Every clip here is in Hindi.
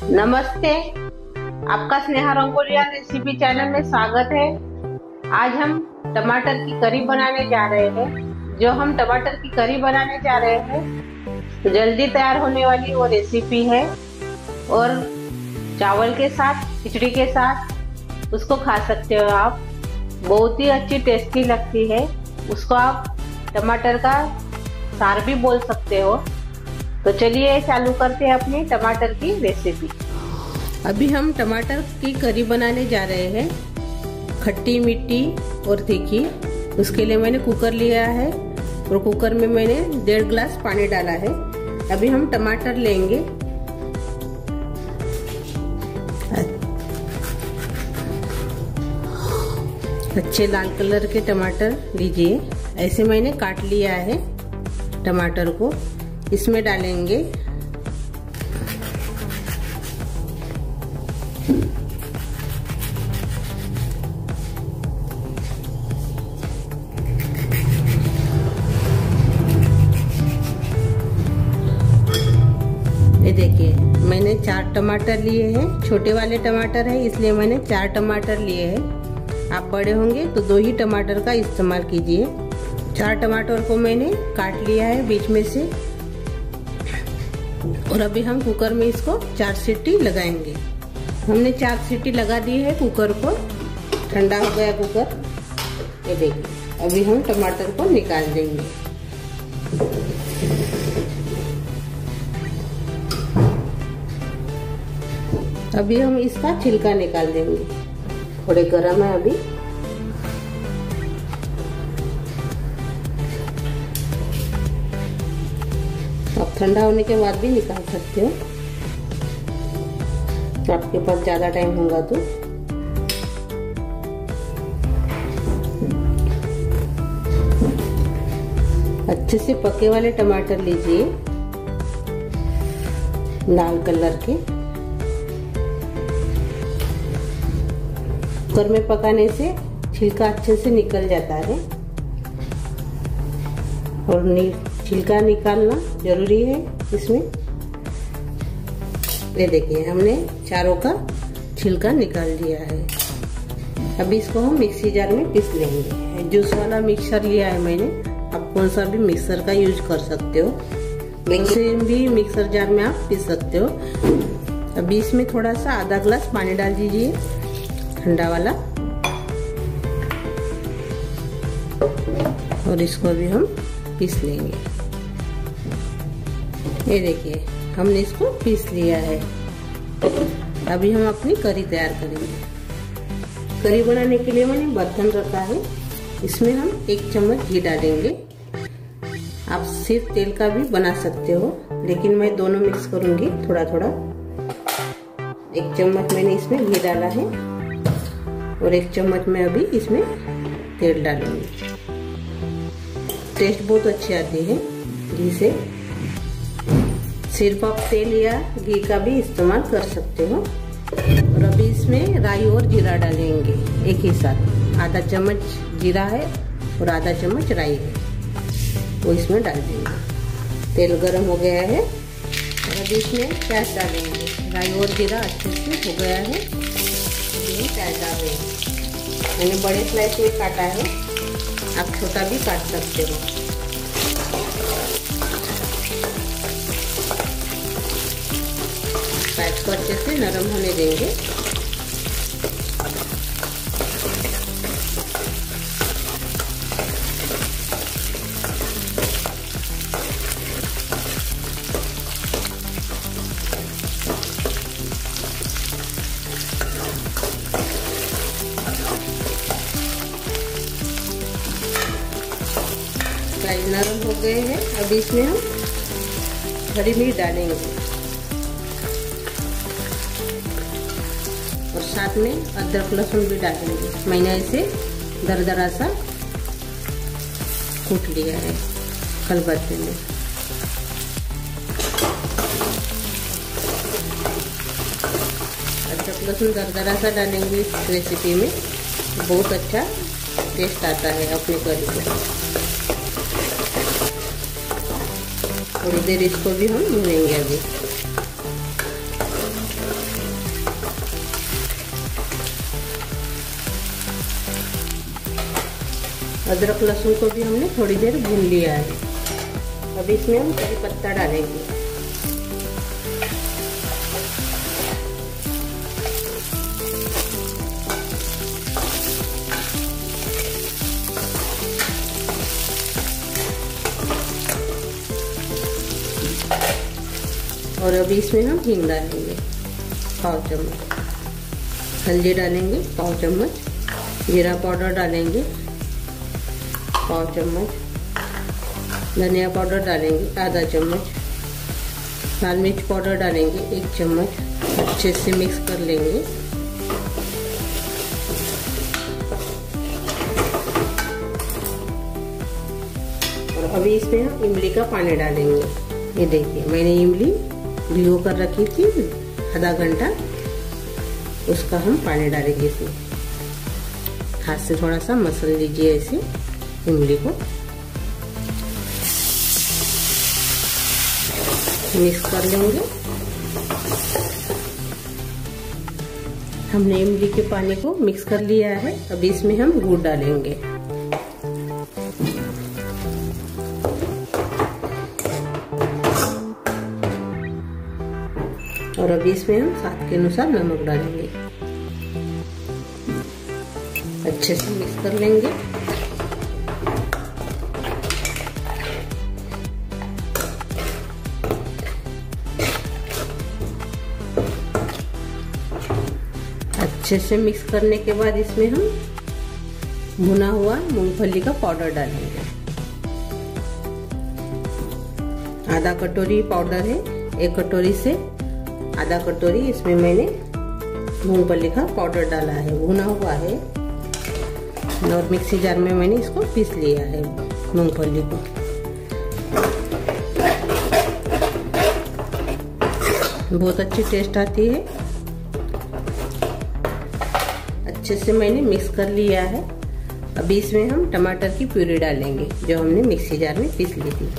नमस्ते, आपका स्नेहा रंगोलिया रेसिपी चैनल में स्वागत है। आज हम टमाटर की करी बनाने जा रहे हैं। जो हम टमाटर की करी बनाने जा रहे हैं तो जल्दी तैयार होने वाली वो रेसिपी है और चावल के साथ, खिचड़ी के साथ उसको खा सकते हो आप। बहुत ही अच्छी टेस्टी लगती है। उसको आप टमाटर का सार भी बोल सकते हो। तो चलिए चालू करते हैं अपनी टमाटर की रेसिपी। अभी हम टमाटर की करी बनाने जा रहे हैं, खट्टी मीठी और तीखी। उसके लिए मैंने कुकर लिया है और कुकर में मैंने 1.5 गिलास पानी डाला है। अभी हम टमाटर लेंगे। अच्छे लाल कलर के टमाटर लीजिए। ऐसे मैंने काट लिया है टमाटर को। इसमें डालेंगे ये देखिए, मैंने 4 टमाटर लिए हैं। छोटे वाले टमाटर है इसलिए मैंने 4 टमाटर लिए हैं। आप बड़े होंगे तो 2 ही टमाटर का इस्तेमाल कीजिए। 4 टमाटर को मैंने काट लिया है बीच में से। और अभी हम कुकर में इसको 4 सीटी लगाएंगे। हमने 4 सीटी लगा दी है कुकर को। ठंडा हो गया कुकर। ये देखिए, अभी हम टमाटर को निकाल देंगे। अभी हम इसका छिलका निकाल देंगे। थोड़े गर्म है अभी। आप ठंडा होने के बाद भी निकाल सकते हो, आपके पास ज्यादा टाइम होगा तो। अच्छे से पके वाले टमाटर लीजिए, लाल कलर के। कुकर में पकाने से छिलका अच्छे से निकल जाता है और छिलका निकालना जरूरी है इसमें। ये देखिए, हमने चारों का छिलका निकाल दिया है। अभी इसको हम मिक्सी जार में पीस लेंगे। जूस वाला मिक्सर लिया है मैंने। आप कौन सा भी मिक्सर का यूज कर सकते हो। मिक्सी भी मिक्सर जार में आप पीस सकते हो। अभी इसमें थोड़ा सा आधा गिलास पानी डाल दीजिए, ठंडा वाला। और इसको अभी हम पीस लेंगे। ये देखिए, हमने इसको पीस लिया है। अभी हम अपनी करी तैयार करेंगे। करी बनाने के लिए मैंने बर्तन रखा है। इसमें हम 1 चम्मच घी डालेंगे। आप सिर्फ तेल का भी बना सकते हो, लेकिन मैं दोनों मिक्स करूंगी थोड़ा थोड़ा। 1 चम्मच मैंने इसमें घी डाला है और 1 चम्मच में अभी इसमें तेल डालूंगी। टेस्ट बहुत अच्छी आती है घी से। सिर्फ आप तेल या घी का भी इस्तेमाल कर सकते हो। और अभी इसमें राई और जीरा डालेंगे एक ही साथ। आधा चम्मच जीरा है और आधा चम्मच राई है, वो इसमें डाल देंगे। तेल गरम हो गया है और अभी इसमें प्याज डालेंगे। राई और जीरा अच्छे से हो गया है। अभी प्याज डाल रहे हैं। मैंने बड़े स्लाइस में काटा है, आप छोटा भी काट सकते हो। प्याज को अच्छे से नरम होने देंगे। प्याज नरम हो गए हैं। अभी इसमें हम हरी मिर्च डालेंगे और साथ में अदरक लहसुन भी डालेंगे। मैंने इसे दरदरा सा कूट लिया है खलबत्ते में। अदरक लहसुन दरदरा सा डालेंगे इस रेसिपी में। बहुत अच्छा टेस्ट आता है अपने करी में। थोड़ी देर इसको भी हम भूनेंगे। अभी अदरक लहसुन को भी हमने थोड़ी देर भून लिया है। अब इसमें हम करी पत्ता डालेंगे। और अभी इसमें हम हींग डालेंगे 1/4 चम्मच, हल्दी डालेंगे 1/4 चम्मच, जीरा पाउडर डालेंगे 1/4 चम्मच, धनिया पाउडर डालेंगे आधा चम्मच, लाल मिर्च पाउडर डालेंगे 1 चम्मच। अच्छे से मिक्स कर लेंगे। और अभी इसमें हम इमली का पानी डालेंगे। ये देखिए मैंने इमली भिगो कर रखी थी आधा घंटा, उसका हम पानी डालेंगे इसमें। हाथ से थोड़ा सा मसल लीजिए ऐसे इमली को, मिक्स कर लेंगे। हमने इमली के पानी को मिक्स कर लिया है। अब इसमें हम गुड़ डालेंगे। और अभी इसमें हम स्वाद के अनुसार नमक डालेंगे। अच्छे से मिक्स कर लेंगे। अच्छे से मिक्स करने के बाद इसमें हम भुना हुआ मूंगफली का पाउडर डालेंगे। आधा कटोरी पाउडर है, 1 कटोरी से आधा कटोरी इसमें मैंने मूंगफली का पाउडर डाला है, भुना हुआ है। और मिक्सी जार में मैंने इसको पीस लिया है मूंगफली को। बहुत अच्छी टेस्ट आती है। अच्छे से मैंने मिक्स कर लिया है। अभी इसमें हम टमाटर की प्यूरी डालेंगे जो हमने मिक्सी जार में पीस ली थी।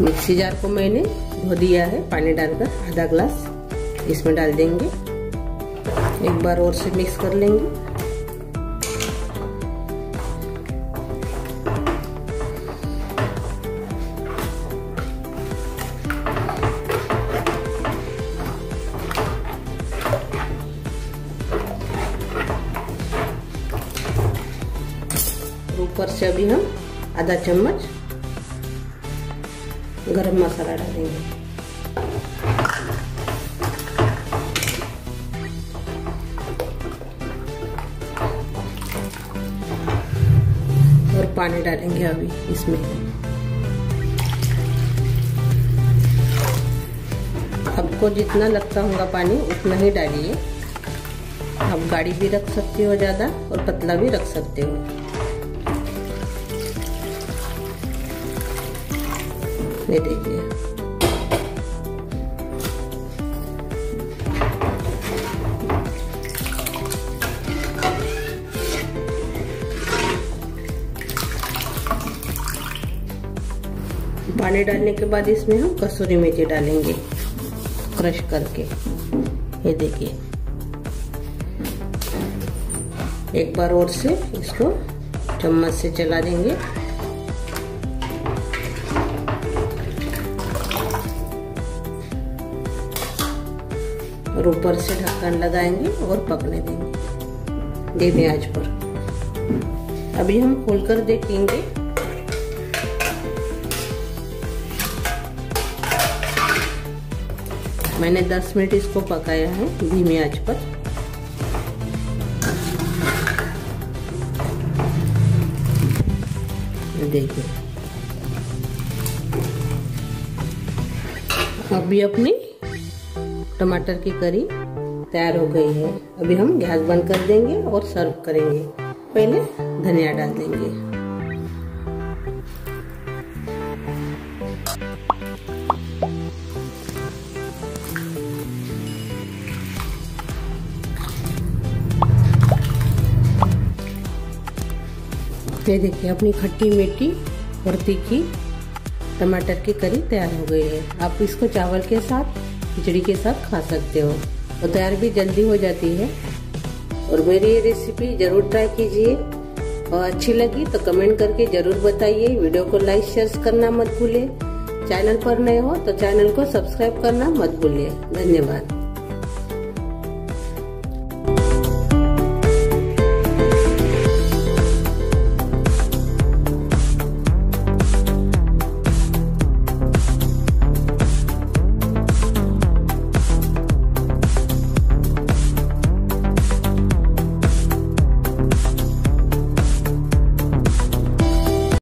मिक्सी जार को मैंने धो दिया है पानी डालकर, आधा ग्लास इसमें डाल देंगे। एक बार और से मिक्स कर लेंगे। ऊपर से अभी हम आधा चम्मच गरम मसाला डालेंगे। और पानी डालेंगे अभी इसमें। आपको जितना लगता होगा पानी उतना ही डालिए। आप गाढ़ी भी रख सकते हो ज्यादा और पतला भी रख सकते हो। ये देखिए पानी डालने के बाद इसमें हम कसूरी मेथी डालेंगे क्रश करके। ये देखिए एक बार और से इसको चम्मच से चला देंगे। और ऊपर से ढक्कन लगाएंगे और पकने देंगे धीमी आंच पर। अभी हम खोलकर देखेंगे। मैंने 10 मिनट इसको पकाया है धीमी आंच पर। देखिए अभी अपनी टमाटर की करी तैयार हो गई है। अभी हम गैस बंद कर देंगे और सर्व करेंगे। पहले धनिया डाल देंगे। ये देखिए अपनी खट्टी मीठी और तीखी टमाटर की करी तैयार हो गई है। आप इसको चावल के साथ खिचड़ी के साथ खा सकते हो और तैयार भी जल्दी हो जाती है। और मेरी ये रेसिपी ज़रूर ट्राई कीजिए। और अच्छी लगी तो कमेंट करके जरूर बताइए। वीडियो को लाइक शेयर करना मत भूलिए। चैनल पर नए हो तो चैनल को सब्सक्राइब करना मत भूलिए। धन्यवाद।